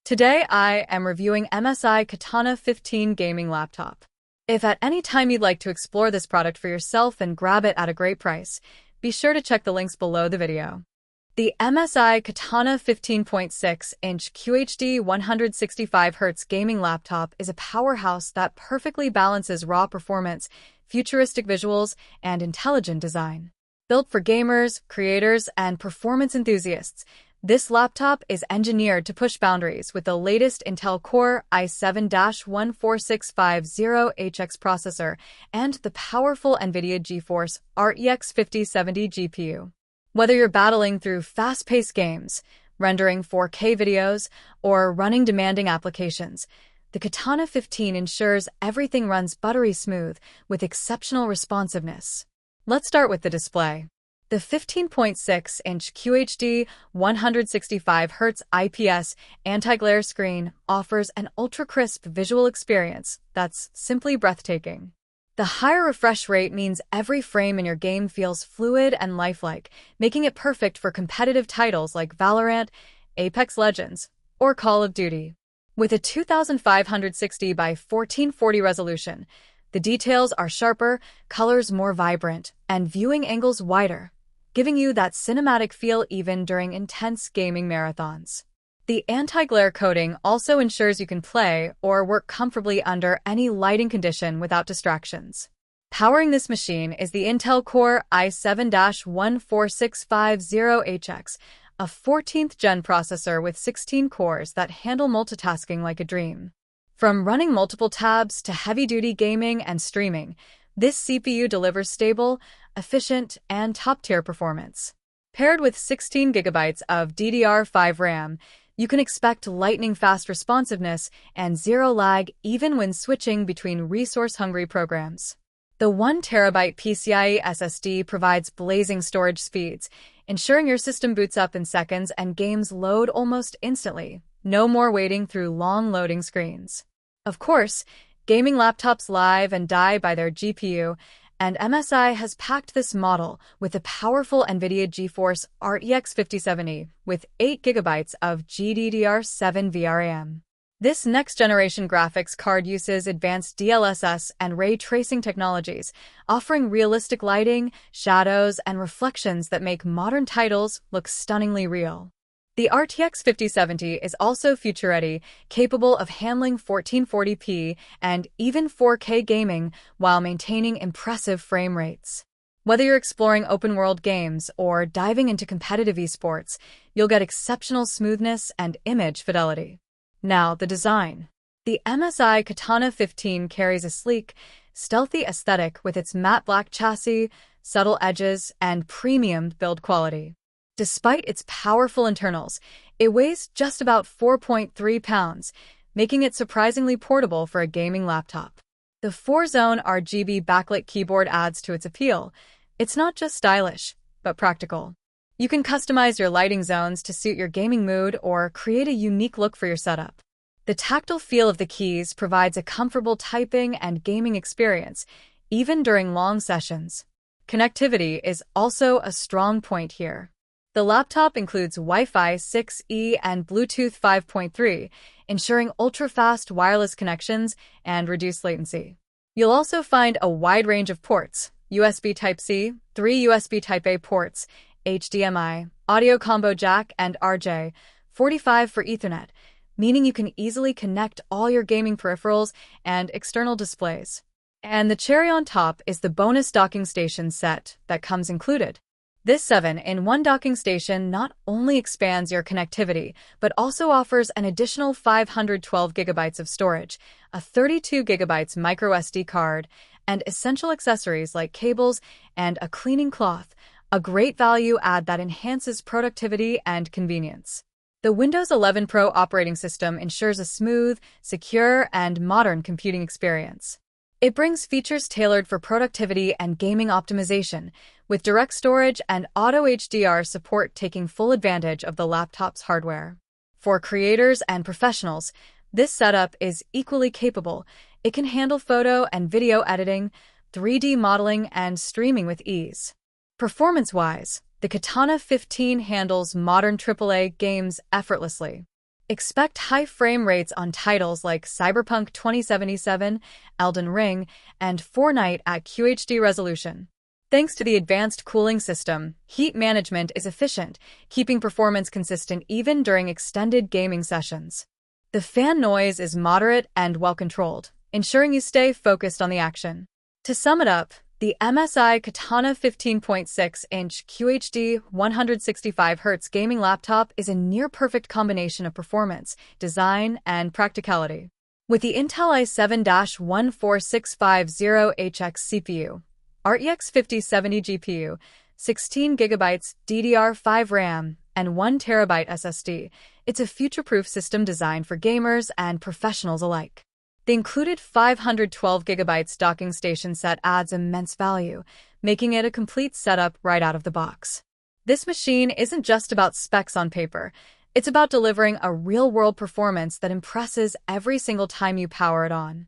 Today I am reviewing MSI Katana 15 gaming laptop. If at any time you'd like to explore this product for yourself and grab it at a great price, be sure to check the links below the video. The MSI Katana 15.6-inch QHD 165Hz gaming laptop is a powerhouse that perfectly balances raw performance, futuristic visuals, and intelligent design. Built for gamers, creators, and performance enthusiasts, this laptop is engineered to push boundaries with the latest Intel Core i7-14650HX processor and the powerful NVIDIA GeForce RTX 5070 GPU. Whether you're battling through fast-paced games, rendering 4K videos, or running demanding applications, the Katana 15 ensures everything runs buttery smooth with exceptional responsiveness. Let's start with the display. The 15.6-inch QHD 165Hz IPS anti-glare screen offers an ultra-crisp visual experience that's simply breathtaking. The higher refresh rate means every frame in your game feels fluid and lifelike, making it perfect for competitive titles like Valorant, Apex Legends, or Call of Duty. With a 2560 by 1440 resolution, the details are sharper, colors more vibrant, and viewing angles wider, giving you that cinematic feel even during intense gaming marathons. The anti-glare coating also ensures you can play or work comfortably under any lighting condition without distractions. Powering this machine is the Intel Core i7-14650HX, a 14th gen processor with 16 cores that handle multitasking like a dream. From running multiple tabs to heavy-duty gaming and streaming, this CPU delivers stable, efficient, and top-tier performance. Paired with 16 GB of DDR5 RAM, you can expect lightning-fast responsiveness and zero lag even when switching between resource-hungry programs. The 1 TB PCIe SSD provides blazing storage speeds, ensuring your system boots up in seconds and games load almost instantly. No more waiting through long loading screens. Of course, gaming laptops live and die by their GPU, and MSI has packed this model with a powerful NVIDIA GeForce RTX 5070 with 8 GB of GDDR7 VRAM. This next-generation graphics card uses advanced DLSS and ray tracing technologies, offering realistic lighting, shadows, and reflections that make modern titles look stunningly real. The RTX 5070 is also future-ready, capable of handling 1440p and even 4K gaming while maintaining impressive frame rates. Whether you're exploring open-world games or diving into competitive esports, you'll get exceptional smoothness and image fidelity. Now, the design. The MSI Katana 15 carries a sleek, stealthy aesthetic with its matte black chassis, subtle edges, and premium build quality. Despite its powerful internals, it weighs just about 4.3 pounds, making it surprisingly portable for a gaming laptop. The 4-zone RGB backlit keyboard adds to its appeal. It's not just stylish, but practical. You can customize your lighting zones to suit your gaming mood or create a unique look for your setup. The tactile feel of the keys provides a comfortable typing and gaming experience, even during long sessions. Connectivity is also a strong point here. The laptop includes Wi-Fi 6E and Bluetooth 5.3, ensuring ultra-fast wireless connections and reduced latency. You'll also find a wide range of ports: USB Type-C, 3 USB Type-A ports, HDMI, audio combo jack, and RJ45 for Ethernet, meaning you can easily connect all your gaming peripherals and external displays. And the cherry on top is the bonus docking station set that comes included. This 7-in-1 docking station not only expands your connectivity, but also offers an additional 512 GB of storage, a 32 GB microSD card, and essential accessories like cables and a cleaning cloth, a great value add that enhances productivity and convenience. The Windows 11 Pro operating system ensures a smooth, secure, and modern computing experience. It brings features tailored for productivity and gaming optimization, with direct storage and auto HDR support taking full advantage of the laptop's hardware. For creators and professionals, this setup is equally capable. It can handle photo and video editing, 3D modeling, and streaming with ease. Performance-wise, the Katana 15 handles modern AAA games effortlessly. Expect high frame rates on titles like Cyberpunk 2077, Elden Ring, and Fortnite at QHD resolution. Thanks to the advanced cooling system, heat management is efficient, keeping performance consistent even during extended gaming sessions. The fan noise is moderate and well-controlled, ensuring you stay focused on the action. To sum it up, the MSI Katana 15.6-inch QHD 165Hz gaming laptop is a near-perfect combination of performance, design, and practicality. With the Intel i7-14650HX CPU, RTX 5070 GPU, 16GB DDR5 RAM, and 1TB SSD, it's a future-proof system designed for gamers and professionals alike. The included 512GB docking station set adds immense value, making it a complete setup right out of the box. This machine isn't just about specs on paper, it's about delivering a real-world performance that impresses every single time you power it on.